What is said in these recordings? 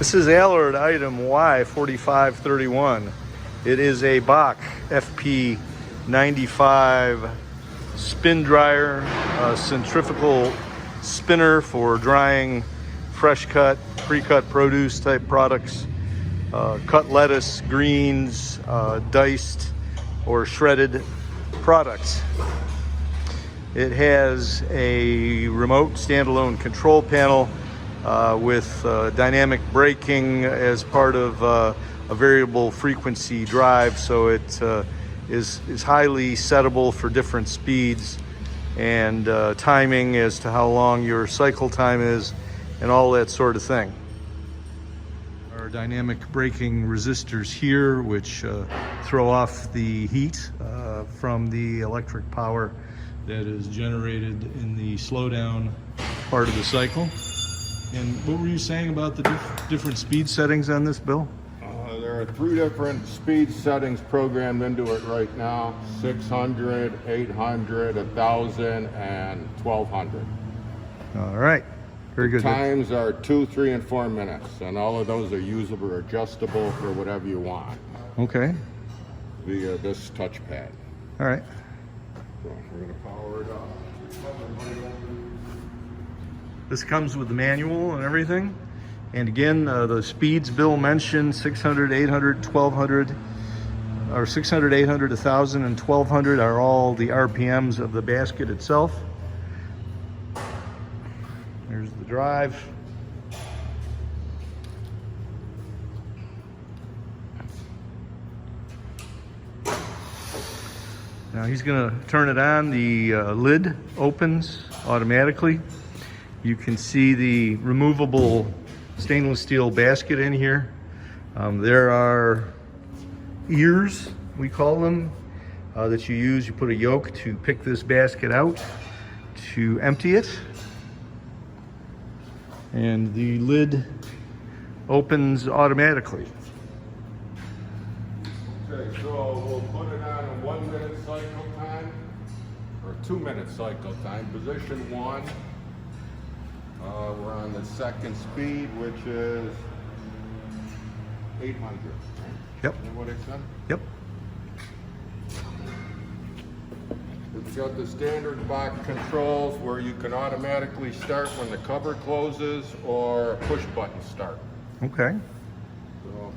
This is Alard item Y4531. It is a Bock FP95 spin dryer, centrifugal spinner for drying fresh cut, pre-cut produce type products, cut lettuce, greens, diced or shredded products. It has a remote standalone control panel with dynamic braking as part of a variable frequency drive, so it is highly settable for different speeds and timing as to how long your cycle time is and all that sort of thing. Our dynamic braking resistors here, which throw off the heat from the electric power that is generated in the slowdown part of the cycle. And what were you saying about the different speed settings on this, Bill? There are 3 different speed settings programmed into it right now: 600, 800, 1000, and 1200. All right, very good. Times are 2, 3, and 4 minutes, and all of those are usable or adjustable for whatever you want. Okay. Via this touchpad. All right. So we're going to power it up. This comes with the manual and everything. And again, the speeds Bill mentioned, 600, 800, 1200, or 600, 800, 1000, and 1200 are all the RPMs of the basket itself. There's the drive. Now he's going to turn it on. The lid opens automatically. You can see the removable stainless steel basket in here. There are ears, we call them, that you use. You put a yoke to pick this basket out, to empty it. And the lid opens automatically. Okay, so we'll put it on a 1 minute cycle time, or 2 minute cycle time, position 1. We're on the second speed, which is 800. Yep. Is that what it said? Yep. It's got the standard Bock controls where you can automatically start when the cover closes or push button start. Okay. So,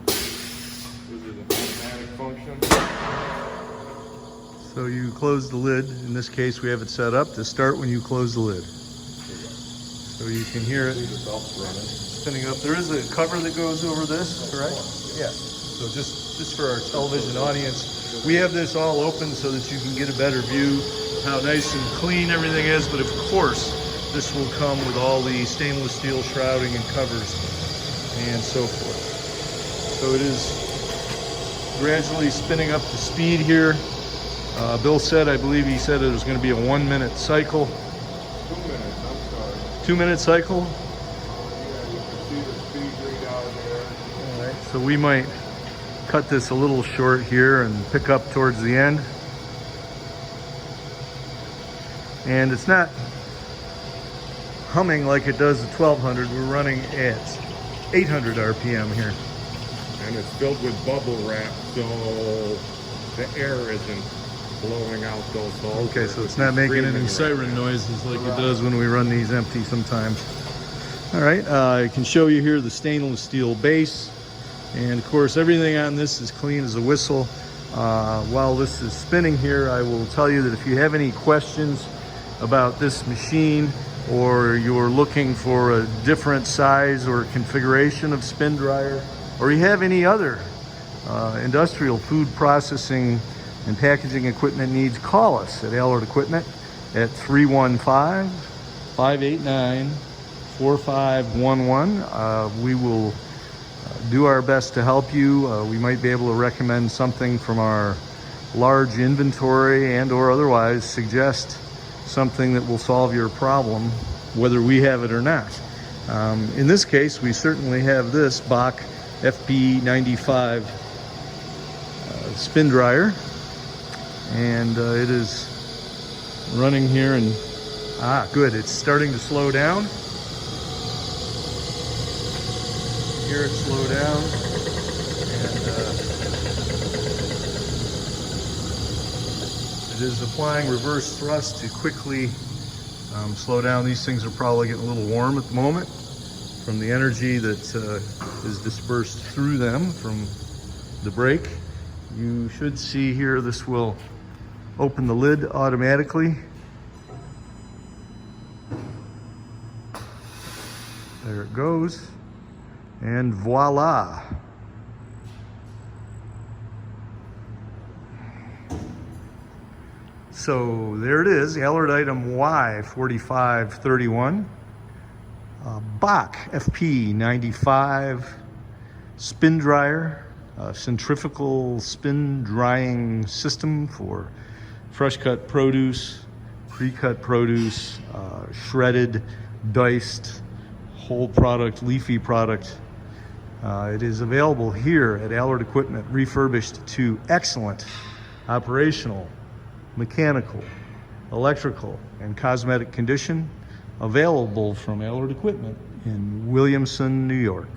this is a automatic function. So you close the lid. In this case, we have it set up to start when you close the lid. So you can hear it spinning up. There is a cover that goes over this, correct? Yeah. So just for our television audience, we have this all open so that you can get a better view of how nice and clean everything is. But of course, this will come with all the stainless steel shrouding and covers and so forth. So it is gradually spinning up to speed here. Bill said, I believe he said it was going to be a 1 minute cycle. 2 minutes, I'm sorry. 2 minute cycle? Yeah, you can see the speed readout there. All right, so we might cut this a little short here and pick up towards the end. And it's not humming like it does the 1200. We're running at 800 RPM here. And it's filled with bubble wrap, so the air isn't blowing out those holes. Okay, so it's not making any siren noises like it does when we run these empty sometimes. All right, I can show you here the stainless steel base. And of course, everything on this is clean as a whistle. While this is spinning here, I will tell you that if you have any questions about this machine, or you're looking for a different size or configuration of spin dryer, or you have any other industrial food processing and packaging equipment needs, call us at Alard Equipment at 315-589-4511. We will do our best to help you. We might be able to recommend something from our large inventory and or otherwise suggest something that will solve your problem, whether we have it or not. In this case, we certainly have this Bock FP95 spin dryer, and it is running here, and good, it's starting to slow down. hear it slow down. And it is applying reverse thrust to quickly slow down. These things are probably getting a little warm at the moment from the energy that is dispersed through them from the brake. You should see here, this will open the lid automatically. There it goes. And voila. So there it is, Alard item Y4531. Bock FP95 spin dryer, centrifugal spin drying system for fresh cut produce, pre-cut produce, shredded, diced, whole product, leafy product. It is available here at Alard Equipment, refurbished to excellent operational, mechanical, electrical, and cosmetic condition, available from Alard Equipment in Williamson, New York.